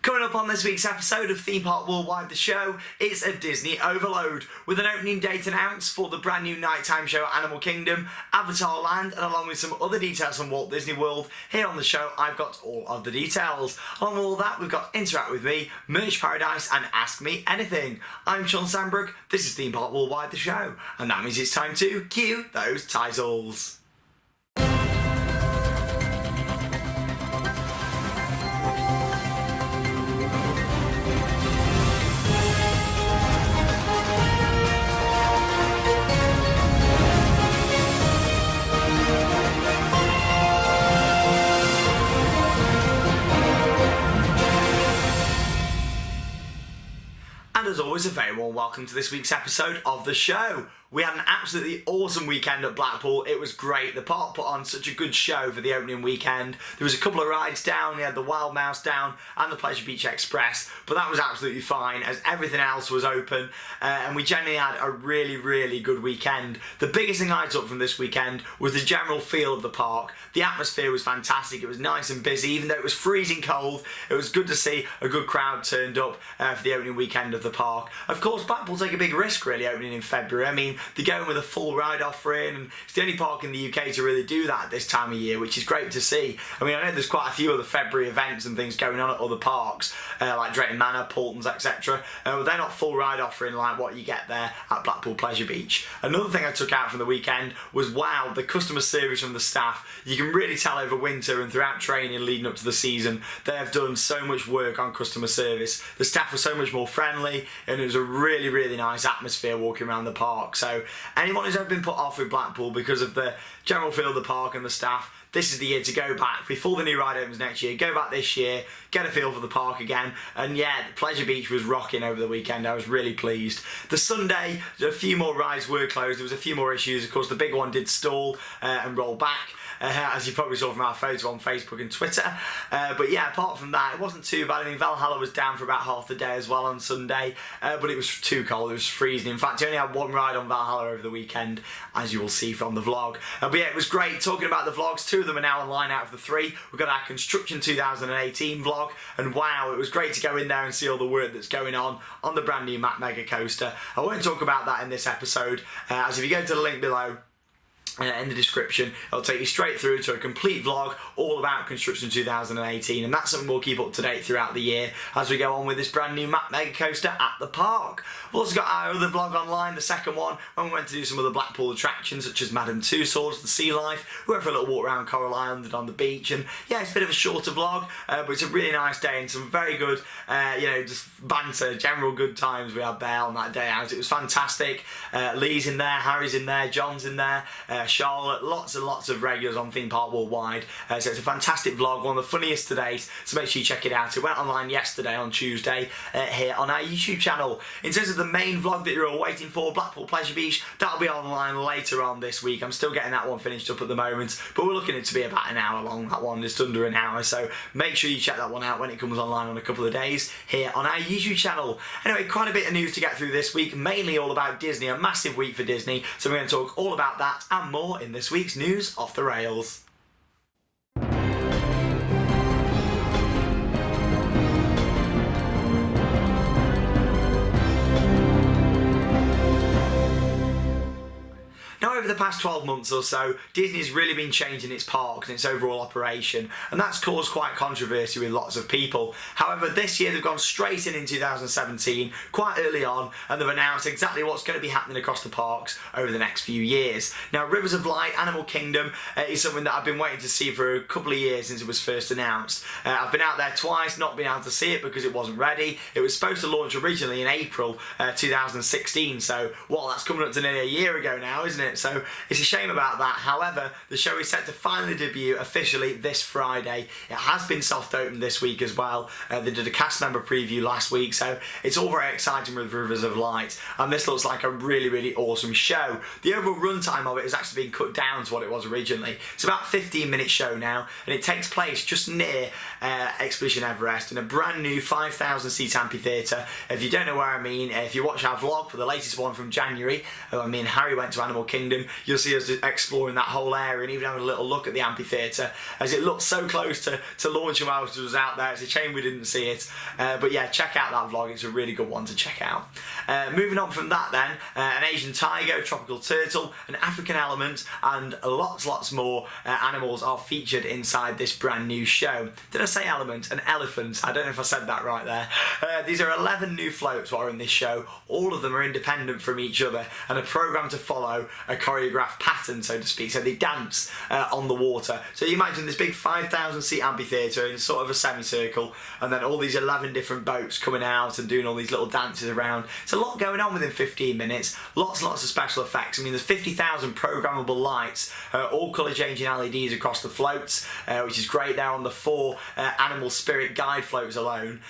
Coming up on this week's episode of Theme Park Worldwide, the show, it's a Disney overload, with an opening date announced for the brand new nighttime show Animal Kingdom, Avatar Land, and along with some other details from Walt Disney World. Here on the show, I've got all of the details. Along with all that, we've got Interact With Me, Merch Paradise, and Ask Me Anything. I'm Shawn Sanbrooke, this is Theme Park Worldwide, the show, and that means it's time to cue those titles. And as always, a very warm welcome to this week's episode of the show. We had an absolutely awesome weekend at Blackpool. It was great. The park put on such a good show for the opening weekend. There was a couple of rides down. We had the Wild Mouse down and the Pleasure Beach Express, but that was absolutely fine as everything else was open, and we generally had a really good weekend. The biggest thing I took from this weekend was the general feel of the park. The atmosphere was fantastic. It was nice and busy, even though it was freezing cold. It was good to see a good crowd turned up for the opening weekend of the park. Of course, Blackpool take a big risk really opening in February. I mean, they're going with a full ride offering, and it's the only park in the UK to really do that this time of year, which is great to see. I mean, I know there's quite a few other February events and things going on at other parks, like Drayton Manor, Paultons, etc. But they're not full ride offering like what you get there at Blackpool Pleasure Beach. Another thing I took out from the weekend was, wow, the customer service from the staff. You can really tell over winter and throughout training leading up to the season, they have done so much work on customer service. The staff were so much more friendly, and it was a really nice atmosphere walking around the park. So anyone who's ever been put off with Blackpool because of the general feel of the park and the staff, this is the year to go back. Before the new ride opens next year, go back this year, get a feel for the park again. And yeah, Pleasure Beach was rocking over the weekend. I was really pleased. The Sunday, a few more rides were closed. There was a few more issues. Of course, the big one did stall and roll back. As you probably saw from our photo on Facebook and Twitter. But yeah, apart from that, it wasn't too bad. I mean, Valhalla was down for about half the day as well on Sunday, but it was too cold, it was freezing. In fact, I only had one ride on Valhalla over the weekend, as you will see from the vlog. But yeah, it was great. Talking about the vlogs, 2 of them are now online out of the 3. We've got our Construction 2018 vlog, and wow, it was great to go in there and see all the work that's going on the brand new Mack Mega Coaster. I won't talk about that in this episode, as if you go to the link below, in the description, it'll take you straight through to a complete vlog all about Construction 2018, and that's something we'll keep up to date throughout the year as we go on with this brand new Mack Mega Coaster at the park. We've also got our other vlog online, the second one, when we went to do some of the Blackpool attractions such as Madame Tussauds, the Sea Life. We went for a little walk around Coral Island and on the beach, and yeah, it's a bit of a shorter vlog, but it's a really nice day and some very good, just banter, general good times we had there on that day out. It was fantastic. Lee's in there, Harry's in there, John's in there, Charlotte, lots and lots of regulars on Theme Park Worldwide. So it's a fantastic vlog, one of the funniest to date, so make sure you check it out. It went online yesterday on Tuesday here on our YouTube channel. In terms of the main vlog that you're all waiting for, Blackpool Pleasure Beach, that'll be online later on this week. I'm still getting that one finished up at the moment, but we're looking at it to be about an hour long, that one, just under an hour, so make sure you check that one out when it comes online on a couple of days here on our YouTube channel. Anyway, quite a bit of news to get through this week, mainly all about Disney, a massive week for Disney, so we're going to talk all about that and more in this week's News Off the Rails. Now, over the past 12 months or so, Disney's really been changing its parks and its overall operation, and that's caused quite controversy with lots of people. However, this year they've gone straight in 2017, quite early on, and they've announced exactly what's going to be happening across the parks over the next few years. Now, Rivers of Light, Animal Kingdom, is something that I've been waiting to see for a couple of years since it was first announced. I've been out there twice, not been able to see it because it wasn't ready. It was supposed to launch originally in April 2016, so, well, that's coming up to nearly a year ago now, isn't it? So it's a shame about that. However, the show is set to finally debut officially this Friday. It has been soft opened this week as well. They did a cast member preview last week, so it's all very exciting with Rivers of Light, and this looks like a really awesome show. The overall runtime of it has actually been cut down to what it was originally. It's about a 15-minute show now, and it takes place just near Expedition Everest in a brand new 5,000 seat amphitheatre. If you don't know where I mean, if you watch our vlog for the latest one from January, me and Harry went to Animal Kingdom, you'll see us exploring that whole area and even having a little look at the amphitheatre, as it looks so close to launching whilst it was out there. It's a shame we didn't see it, but yeah, check out that vlog. It's a really good one to check out. Moving on from that then, an Asian tiger, tropical turtle, an African element, and lots more animals are featured inside this brand new show. Did I say element? An elephant. I don't know if I said that right there. These are 11 new floats that are in this show. All of them are independent from each other and are programmed to follow a choreographed pattern, so to speak. So they dance on the water. So you imagine this big 5,000 seat amphitheatre in sort of a semicircle, and then all these 11 different boats coming out and doing all these little dances around. It's a lot going on within 15 minutes. Lots of special effects. I mean, there's 50,000 programmable lights, all colour changing LEDs across the floats, which is great. There on the 4 animal spirit guide floats alone.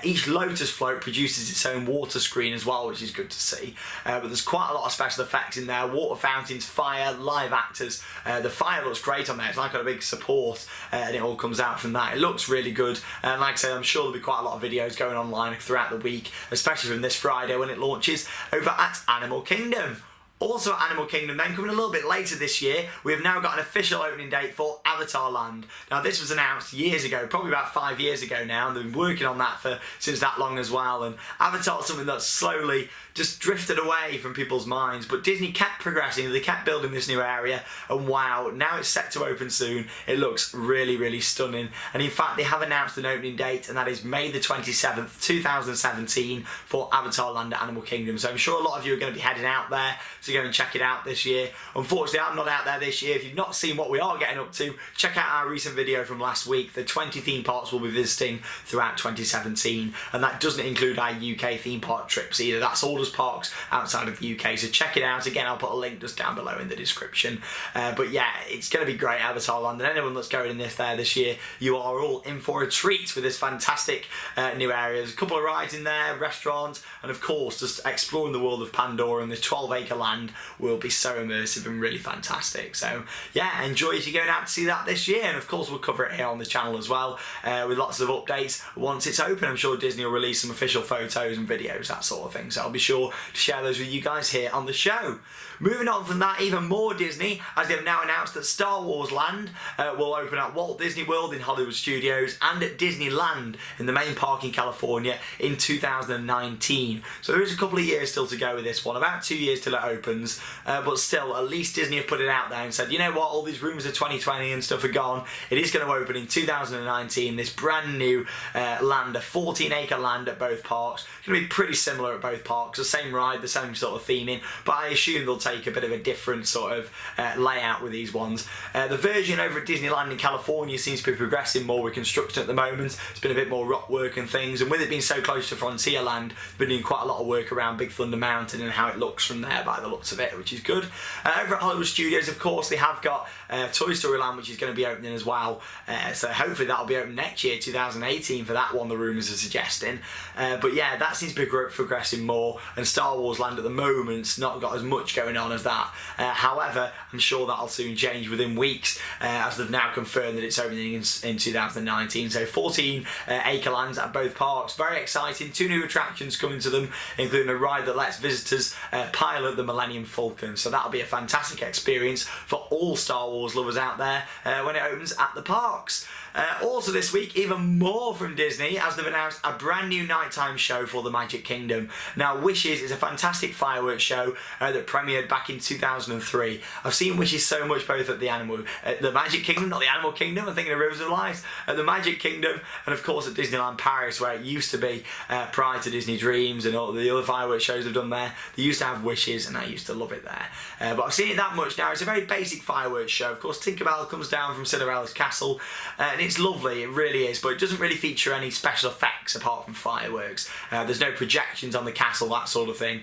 Each Lotus float produces its own water screen as well, which is good to see. But there's quite a lot of special effects in there. Water fountains, fire, live actors. The fire looks great on there. It's like got a big support, and it all comes out from that. It looks really good. And like I say, I'm sure there'll be quite a lot of videos going online throughout the week, especially from this Friday when it launches over at Animal Kingdom. Also at Animal Kingdom then, coming a little bit later this year, we have now got an official opening date for Avatar Land. Now this was announced years ago, probably about 5 years ago now, and they've been working on that for since that long as well. And Avatar is something that's slowly just drifted away from people's minds, but Disney kept progressing. They kept building this new area, and wow, now it's set to open soon. It looks really stunning, and in fact they have announced an opening date, and that is May the 27th 2017 for Avatar Land at Animal Kingdom. So I'm sure a lot of you are going to be heading out there to go and check it out this year. Unfortunately, I'm not out there this year. If you've not seen what we are getting up to, check out our recent video from last week. The 20 theme parks we'll be visiting throughout 2017, and that doesn't include our UK theme park trips either. That's all just parks outside of the UK, so check it out. Again, I'll put a link just down below in the description. But yeah, it's going to be great, Avatar Land, and anyone that's going in this year, you are all in for a treat for this fantastic new area. There's a couple of rides in there, restaurants, and of course just exploring the world of Pandora, and this 12-acre land will be so immersive and really fantastic. So yeah, enjoy if you're going out to see that this year, and of course we'll cover it here on the channel as well, with lots of updates once it's open. I'm sure Disney will release some official photos and videos, that sort of thing, so I'll be sure to share those with you guys here on the show. Moving on from that, even more Disney, as they've now announced that Star Wars Land will open at Walt Disney World in Hollywood Studios and at Disneyland in the main park in California in 2019. So there is a couple of years still to go with this one, about 2 years till it opens, but still, at least Disney have put it out there and said, you know what, all these rumours of 2020 and stuff are gone. It is going to open in 2019, this brand new land, a 14-acre land at both parks. It's going to be pretty similar at both parks, the same ride, the same sort of theming, but I assume they'll take a bit of a different sort of layout with these ones. The version over at Disneyland in California seems to be progressing more with construction at the moment. It's been a bit more rock work and things, and with it being so close to Frontierland, they've been doing quite a lot of work around Big Thunder Mountain and how it looks from there by the looks of it, which is good. Over at Hollywood Studios, of course, they have got Toy Story Land, which is going to be opening as well, so hopefully that'll be open next year, 2018 for that one, the rumours are suggesting. But yeah, that seems to be progressing more, and Star Wars Land at the moment's not got as much going on as that. However, I'm sure that'll soon change within weeks, as they've now confirmed that it's opening in 2019. So 14 acre lands at both parks, very exciting. 2 new attractions coming to them, including a ride that lets visitors pilot the Millennium Falcon. So that'll be a fantastic experience for all Star Wars lovers out there when it opens at the parks. Also this week, even more from Disney, as they've announced a brand new nighttime show for the Magic Kingdom. Now, Wishes is a fantastic fireworks show that premiered back in 2003. I've seen Wishes so much, both at the Magic Kingdom, not the Animal Kingdom, I'm thinking of Rivers of Light, at the Magic Kingdom, and of course at Disneyland Paris, where it used to be prior to Disney Dreams and all the other fireworks shows they've done there. They used to have Wishes, and I used to love it there. But I've seen it that much now. It's a very basic fireworks show. Of course, Tinkerbell comes down from Cinderella's castle, and it's lovely, it really is, but it doesn't really feature any special effects apart from fireworks. There's no projections on the castle, that sort of thing.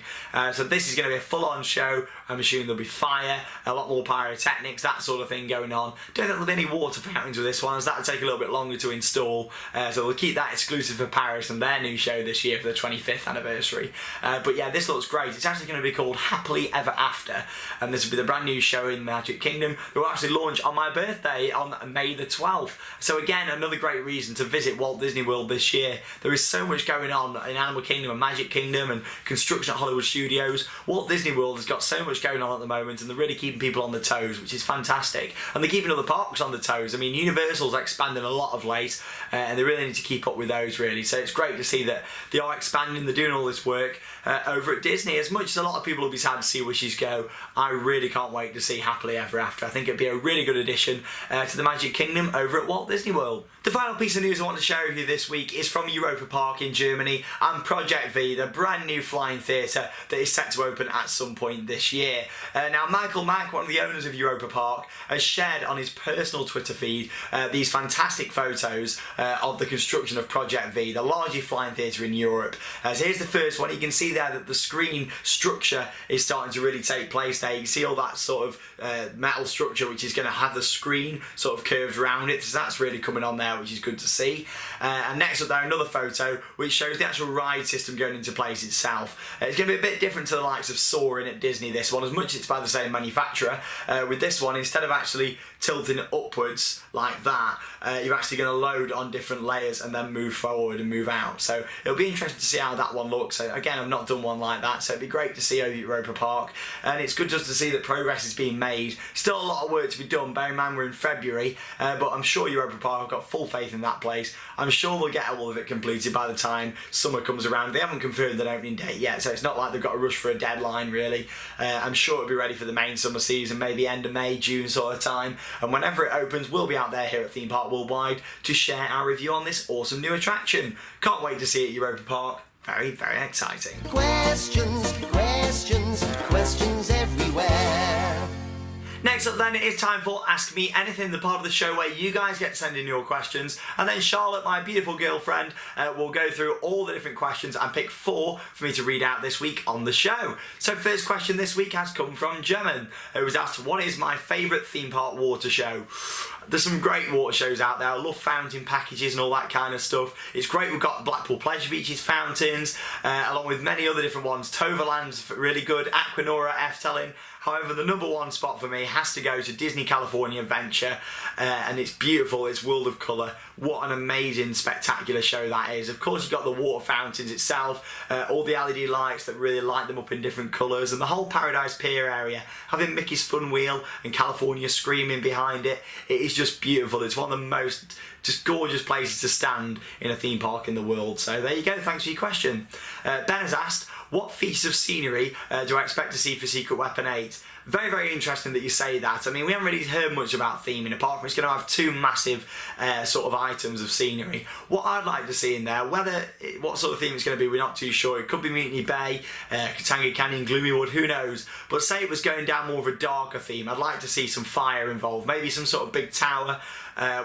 So this is going to be a full-on show. I'm assuming there'll be fire, a lot more pyrotechnics, that sort of thing going on. Don't think there'll be any water fountains with this one, as that'll take a little bit longer to install. So we'll keep that exclusive for Paris and their new show this year for the 25th anniversary. But yeah, this looks great. It's actually going to be called Happily Ever After, and this will be the brand new show in Magic Kingdom. It will actually launch on my birthday on May the 12th. So again, another great reason to visit Walt Disney World this year. There is so much going on in Animal Kingdom and Magic Kingdom and construction at Hollywood Studios. Walt Disney World has got so much much going on at the moment, and they're really keeping people on their toes, which is fantastic. And they're keeping other parks on their toes. I mean, Universal's expanding a lot of late, and they really need to keep up with those, really. So it's great to see that they are expanding, they're doing all this work over at Disney. As much as a lot of people will be sad to see Wishes go, I really can't wait to see Happily Ever After. I think it'd be a really good addition to the Magic Kingdom over at Walt Disney World. The final piece of news I want to share with you this week is from Europa Park in Germany and Project V, the brand new flying theatre that is set to open at some point this year. Now, Michael Mack, one of the owners of Europa Park, has shared on his personal Twitter feed these fantastic photos of the construction of Project V, the largest flying theatre in Europe. So here's the first one. You can see there that the screen structure is starting to really take place there. You can see all that sort of metal structure which is going to have the screen sort of curved around it, so that's really coming on there, which is good to see. And next up there, another photo which shows the actual ride system going into place itself. It's going to be a bit different to the likes of Soarin' at Disney, this one, as much as it's by the same manufacturer. With this one, instead of actually tilting upwards like that, you're actually going to load on different layers and then move forward and move out. So it'll be interesting to see how that one looks. So again, I've not done one like that, so it'd be great to see over at Europa Park. And it's good just to see that progress is being made. Still a lot of work to be done, bear in mind we're in February, but I'm sure Europa Park, I've got full faith in that place. I'm sure they'll get all of it completed by the time summer comes around. They haven't confirmed an opening date yet, so it's not like they've got to rush for a deadline really. I'm sure it'll be ready for the main summer season, maybe end of May, June sort of time. And whenever it opens, we'll be out there here at Theme Park Worldwide to share our review on this awesome new attraction. Can't wait to see it at Europa Park. Very, very exciting. Questions, questions, questions everywhere. Next up then, it is time for Ask Me Anything, the part of the show where you guys get to send in your questions, and then Charlotte, my beautiful girlfriend, will go through all the different questions and pick 4 for me to read out this week on the show. So first question this week has come from German, who was asked, what is my favourite theme park water show? There's some great water shows out there. I love fountain packages and all that kind of stuff. It's great. We've got Blackpool Pleasure Beach's fountains, along with many other different ones. Toverland's really good. Aquanura, Efteling. However, the number one spot for me has to go to Disney California Adventure, and it's beautiful. It's World of Colour. What an amazing, spectacular show that is. Of course, you've got the water fountains itself, all the LED lights that really light them up in different colours, and the whole Paradise Pier area, having Mickey's Fun Wheel and California Screaming behind it. It is just beautiful. It's one of the most just gorgeous places to stand in a theme park in the world. So there you go. Thanks for your question. Ben has asked, what feats of scenery do I expect to see for Secret Weapon 8? Very, very interesting that you say that. I mean, we haven't really heard much about theming, apart from it's going to have 2 massive sort of items of scenery. What I'd like to see in there, what sort of theme it's going to be, we're not too sure. It could be Mutiny Bay, Katanga Canyon, Gloomy Wood, who knows. But say it was going down more of a darker theme, I'd like to see some fire involved. Maybe some sort of big tower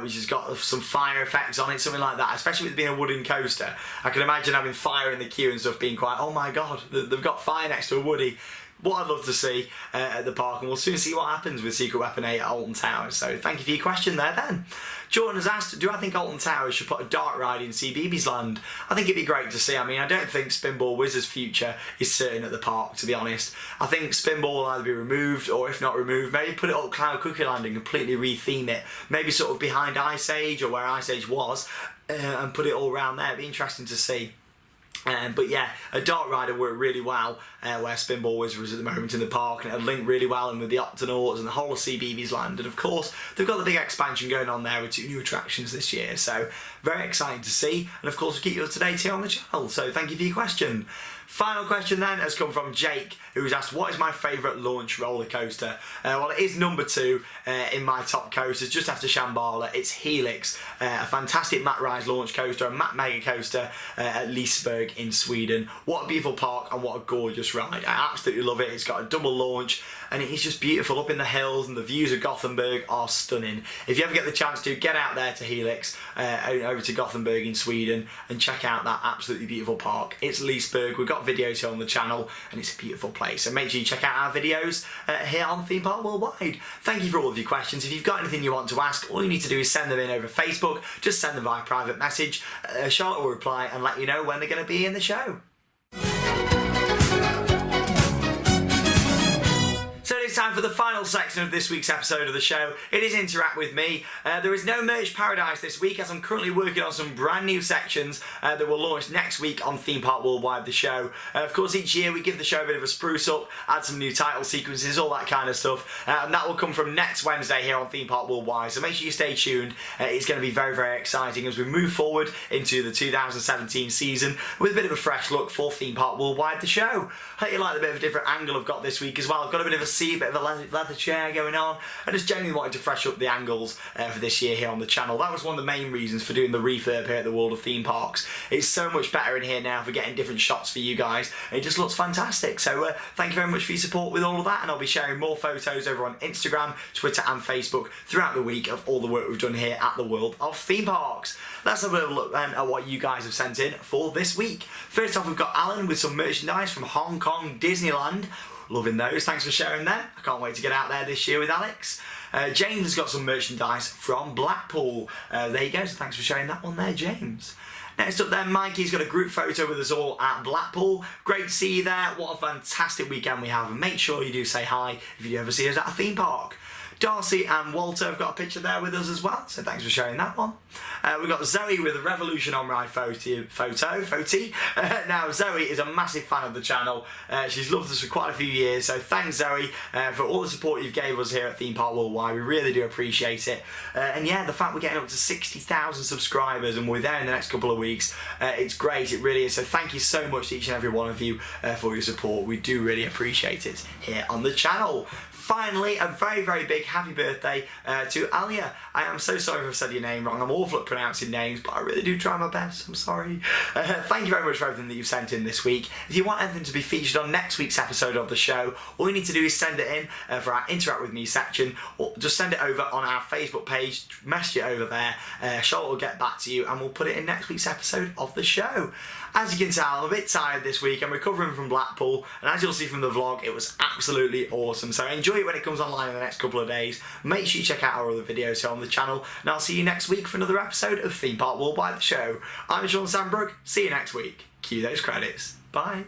which has got some fire effects on it, something like that, especially with it being a wooden coaster. I can imagine having fire in the queue and stuff being quite, oh my god, they've got fire next to a Woody. What I'd love to see at the park, and we'll soon see what happens with Secret Weapon 8 at Alton Towers. So thank you for your question there, Ben. Jordan has asked, do I think Alton Towers should put a dark ride in CBeebies Land? I think it'd be great to see. I mean, I don't think Spinball Wizard's future is certain at the park, to be honest. I think Spinball will either be removed, or if not removed, maybe put it up Cloud Cookie Land and completely retheme it. Maybe sort of behind Ice Age, or where Ice Age was, and put it all around there. It'd be interesting to see. But yeah, a dark ride would work really well where Spinball Wizard is at the moment in the park, and it'll link really well in with the Octonauts and the whole of CBeebies Land. And of course, they've got the big expansion going on there with 2 new attractions this year, so very exciting to see. And of course, we'll keep you up to date here on the channel, so thank you for your question. Final question then has come from Jake, who's asked, what is my favourite launch roller coaster? Well, it is number 2 in my top coasters, just after Shambhala. It's Helix, a fantastic mat rise launch coaster, a mat mega coaster at Liseberg in Sweden. What a beautiful park and what a gorgeous ride. I absolutely love it. It's got a double launch and it is just beautiful up in the hills, and the views of Gothenburg are stunning. If you ever get the chance to, get out there to Helix, over to Gothenburg in Sweden, and check out that absolutely beautiful park. It's Liseberg. We've got videos here on the channel and it's a beautiful place, so make sure you check out our videos here on Theme Park Worldwide. Thank you for all of your questions. If you've got anything you want to ask, all you need to do is send them in over Facebook. Just send them via private message. Charlotte will reply and let you know when they're going to be in the show. So it is it's time for the final section of this week's episode of the show. It is Interact With Me. There is no Merch Paradise this week as I'm currently working on some brand new sections that will launch next week on Theme Park Worldwide, the show. Of course, each year we give the show a bit of a spruce up, add some new title sequences, all that kind of stuff. And that will come from next Wednesday here on Theme Park Worldwide. So make sure you stay tuned. It's going to be very, very exciting as we move forward into the 2017 season with a bit of a fresh look for Theme Park Worldwide, the show. I hope you like the bit of a different angle I've got this week as well. I've got a bit of a seat, a bit of a leather chair going on. I just genuinely wanted to fresh up the angles for this year here on the channel. That was one of the main reasons for doing the refurb here at the World of Theme Parks. It's so much better in here now for getting different shots for you guys. It just looks fantastic. So thank you very much for your support with all of that, and I'll be sharing more photos over on Instagram, Twitter and Facebook throughout the week of all the work we've done here at the World of Theme Parks. Let's have a little look then at what you guys have sent in for this week. First off, we've got Alan with some merchandise from Hong Kong Disneyland. Loving those. Thanks for sharing them. I can't wait to get out there this year with Alex. James has got some merchandise from Blackpool. There you go. So thanks for sharing that one there, James. Next up then, Mikey's got a group photo with us all at Blackpool. Great to see you there. What a fantastic weekend we have. And make sure you do say hi if you ever see us at a theme park. Darcy and Walter have got a picture there with us as well, so thanks for sharing that one. We've got Zoe with a Revolution on Ride photo. Now, Zoe is a massive fan of the channel. She's loved us for quite a few years, so thanks, Zoe, for all the support you've gave us here at Theme Park Worldwide. We really do appreciate it. And yeah, the fact we're getting up to 60,000 subscribers and we're there in the next couple of weeks, it's great, it really is. So thank you so much to each and every one of you for your support. We do really appreciate it here on the channel. Finally, a very, very big happy birthday to Alia. I am so sorry if I've said your name wrong. I'm awful at pronouncing names, but I really do try my best. I'm sorry. Thank you very much for everything that you've sent in this week. If you want anything to be featured on next week's episode of the show, all you need to do is send it in for our Interact With Me section, or just send it over on our Facebook page, message it over there. Charlotte will get back to you and we'll put it in next week's episode of the show. As you can tell, I'm a bit tired this week. I'm recovering from Blackpool, and as you'll see from the vlog, it was absolutely awesome. So enjoy it when it comes online in the next couple of days. Make sure you check out our other videos here on the channel, and I'll see you next week for another episode of Theme Park Worldwide, the show. I'm Shawn Sanbrooke. See you next week. Cue those credits. Bye.